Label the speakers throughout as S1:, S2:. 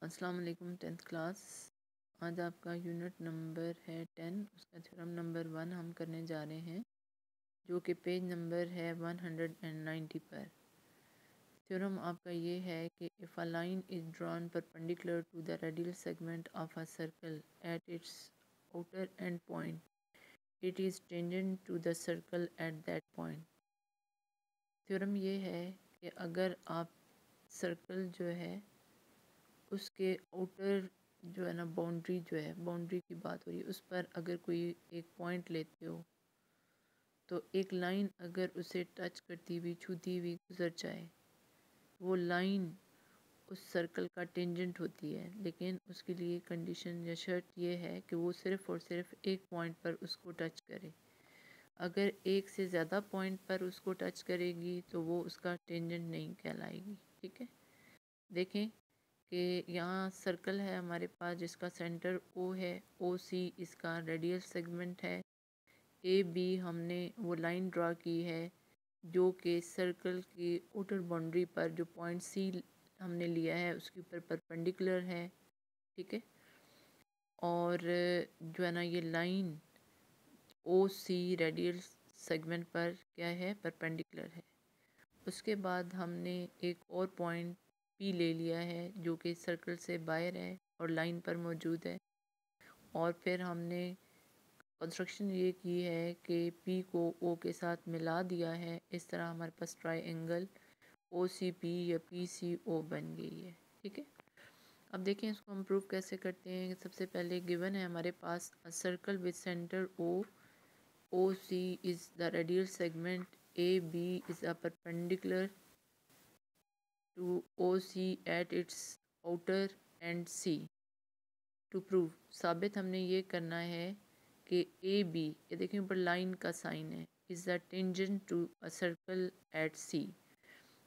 S1: अस्सलाम वालेकुम। 10th class, आज आपका यूनिट नंबर है 10। उसका थ्योरम नंबर 1 हम करने जा रहे हैं, जो कि पेज नंबर है 190 पर। थ्योरम आपका ये है कि if a line is drawn perpendicular to the radial segment of a circle at its outer end point, it is tangent to the circle at that point. Theorem ये है कि अगर आप सर्कल जो है उसके आउटर जो है ना, बाउंड्री जो है, बाउंड्री की बात हो रही है, उस पर अगर कोई एक पॉइंट लेते हो तो एक लाइन अगर उसे टच करती हुई, छूती हुई गुजर जाए, वो लाइन उस सर्कल का टेंजेंट होती है। लेकिन उसके लिए कंडीशन या शर्त ये है कि वो सिर्फ़ और सिर्फ एक पॉइंट पर उसको टच करे। अगर एक से ज़्यादा पॉइंट पर उसको टच करेगी तो वो उसका टेंजेंट नहीं कहलाएगी। ठीक है, देखें कि यहाँ सर्कल है हमारे पास जिसका सेंटर ओ है, ओ सी इसका रेडियल सेगमेंट है, ए बी हमने वो लाइन ड्रा की है जो कि सर्कल की आउटर बाउंड्री पर जो पॉइंट सी हमने लिया है उसके ऊपर परपेंडिकुलर है। ठीक है, और जो है ना ये लाइन ओ सी रेडियल सेगमेंट पर क्या है, परपेंडिकुलर है। उसके बाद हमने एक और पॉइंट पी ले लिया है जो कि सर्कल से बाहर है और लाइन पर मौजूद है, और फिर हमने कंस्ट्रक्शन ये की है कि पी को ओ के साथ मिला दिया है। इस तरह हमारे पास ट्राइंगल ओ सी पी या पी सी ओ बन गई है। ठीक है, अब देखें इसको हम प्रूव कैसे करते हैं। सबसे पहले गिवन है हमारे पास a circle with center O C is the radial segment, A B is a perpendicular to OC at its outer and C। To prove, साबित हमने ये करना है कि ए बी, ये देखें ऊपर लाइन का साइन है, is the tangent to a circle at C.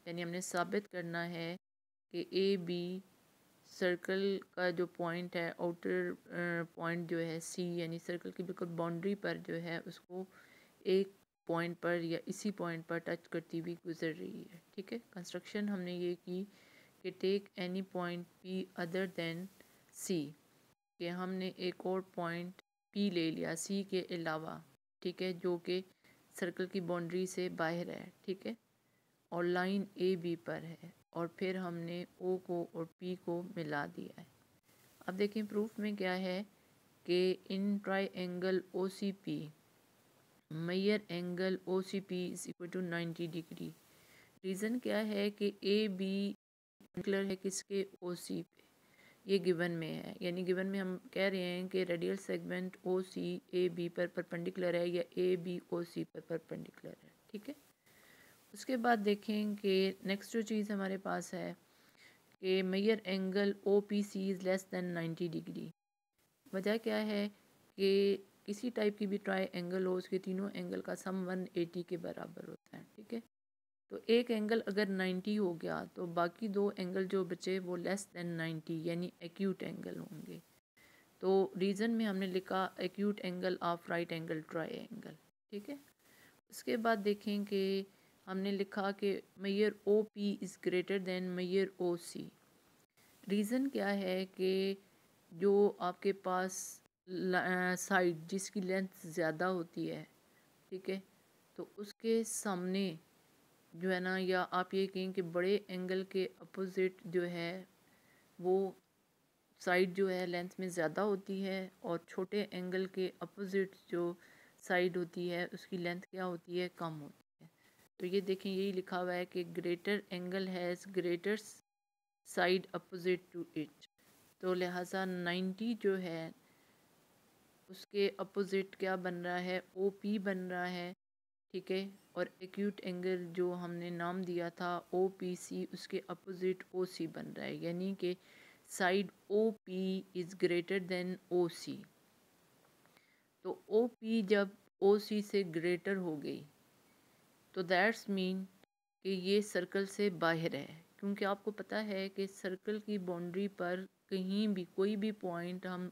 S1: यानी हमने साबित करना है कि ए बी सर्कल का जो पॉइंट है, आउटर पॉइंट जो है सी, यानी सर्कल की बिल्कुल बाउंड्री पर जो है उसको एक पॉइंट पर या इसी पॉइंट पर टच करती हुई गुजर रही है। ठीक है, कंस्ट्रक्शन हमने ये की कि take any point P other than C, कि हमने एक और पॉइंट पी ले लिया सी के अलावा। ठीक है, जो कि सर्कल की बाउंड्री से बाहर है। ठीक है, और लाइन ए बी पर है, और फिर हमने ओ को और पी को मिला दिया है। अब देखें प्रूफ में क्या है कि in triangle O C P measure angle O C P is equal to 90 degree. Reason क्या है कि ए बी परपेंडिकुलर है किसके, ओ सी पे, ये गिवन में है। यानी गिवन में हम कह रहे हैं कि radial segment O C A B पर परपेंडिकुलर है या ए बी ओ सी पर परपेंडिकुलर है। ठीक है, उसके बाद देखें कि नेक्स्ट जो चीज़ हमारे पास है कि measure angle O P C is less than 90 degree. वजह क्या है कि किसी टाइप की भी ट्राई एंगल हो, उसके तीनों एंगल का सम 180 के बराबर होता है। ठीक है, तो एक एंगल अगर 90 हो गया तो बाकी दो एंगल जो बचे वो लेस देन 90 यानी एक्यूट एंगल होंगे। तो रीज़न में हमने लिखा acute angle of right angle triangle. ठीक है, उसके बाद देखें कि हमने लिखा कि measure O P is greater than measure O C. Reason क्या है कि जो आपके पास साइड जिसकी लेंथ ज़्यादा होती है, ठीक है, तो उसके सामने जो है ना, या आप ये कहें कि बड़े एंगल के अपोजिट जो है वो साइड जो है लेंथ में ज़्यादा होती है, और छोटे एंगल के अपोजिट जो साइड होती है उसकी लेंथ क्या होती है, कम होती है। तो ये देखें, यही लिखा हुआ है कि greater angle has greater side opposite to it. तो लिहाजा 90 जो है उसके अपोजिट क्या बन रहा है, ओ पी बन रहा है। ठीक है, और एक्यूट एंगल जो हमने नाम दिया था ओ पी सी, उसके अपोजिट ओ सी बन रहा है, यानी कि side O P is greater than O C. तो ओ पी जब ओ सी से ग्रेटर हो गई तो दैट्स मीन कि ये सर्कल से बाहर है, क्योंकि आपको पता है कि सर्कल की बाउंड्री पर कहीं भी कोई भी पॉइंट हम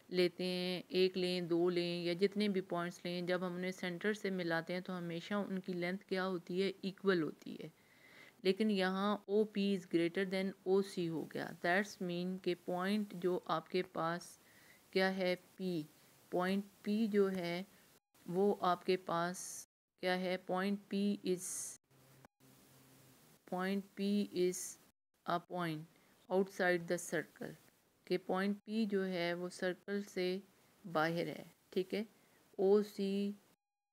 S1: लेते हैं, एक लें, दो लें, या जितने भी पॉइंट्स लें, जब हम उन्हें सेंटर से मिलाते हैं तो हमेशा उनकी लेंथ क्या होती है, इक्वल होती है। लेकिन यहाँ O P is greater than O C हो गया। दैट्स मीन के पॉइंट जो आपके पास क्या है, पी, पॉइंट पी जो है वो आपके पास क्या है, point P is a point outside the circle, के पॉइंट पी जो है वो सर्कल से बाहर है, ठीक है। O C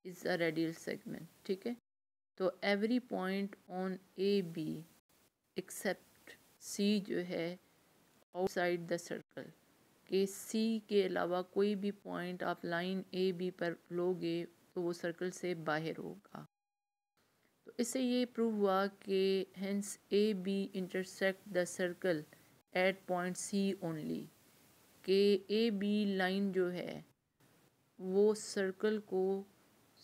S1: is a radial segment, ठीक है। तो every point on A B except C जो है आउटसाइड द सर्कल, के सी के अलावा कोई भी पॉइंट आप लाइन ए बी पर लोगे तो वो सर्कल से बाहर होगा। तो इससे ये प्रूव हुआ कि hence A B intersect the circle at point C only, के ए बी लाइन जो है वो सर्कल को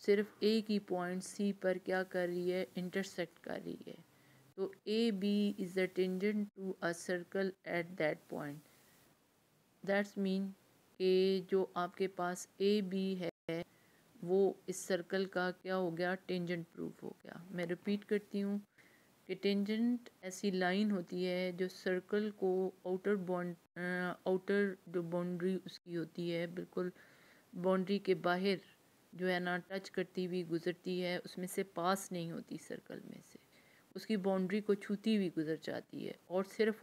S1: सिर्फ एक ही पॉइंट सी पर क्या कर रही है, इंटरसेक्ट कर रही है। तो A B is the tangent to a circle at that point. That's mean कि जो आपके पास ए बी है वो इस सर्कल का क्या हो गया, टेंजेंट प्रूफ हो गया। मैं रिपीट करती हूँ कि टेंजेंट ऐसी लाइन होती है जो सर्कल को आउटर जो बाउंड्री उसकी होती है, बिल्कुल बाउंड्री के बाहर जो है ना टच करती हुई गुजरती है, उसमें से पास नहीं होती सर्कल में से, उसकी बाउंड्री को छूती हुई गुजर जाती है और सिर्फ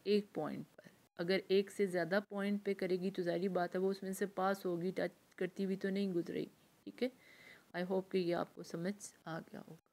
S1: एक पॉइंट पर। अगर एक से ज़्यादा पॉइंट पे करेगी तो ज़ाहिर बात है वो उसमें से पास होगी, टच करती हुई तो नहीं गुजरेगी, ठीक है। आई होप कि ये आपको समझ आ गया होगा।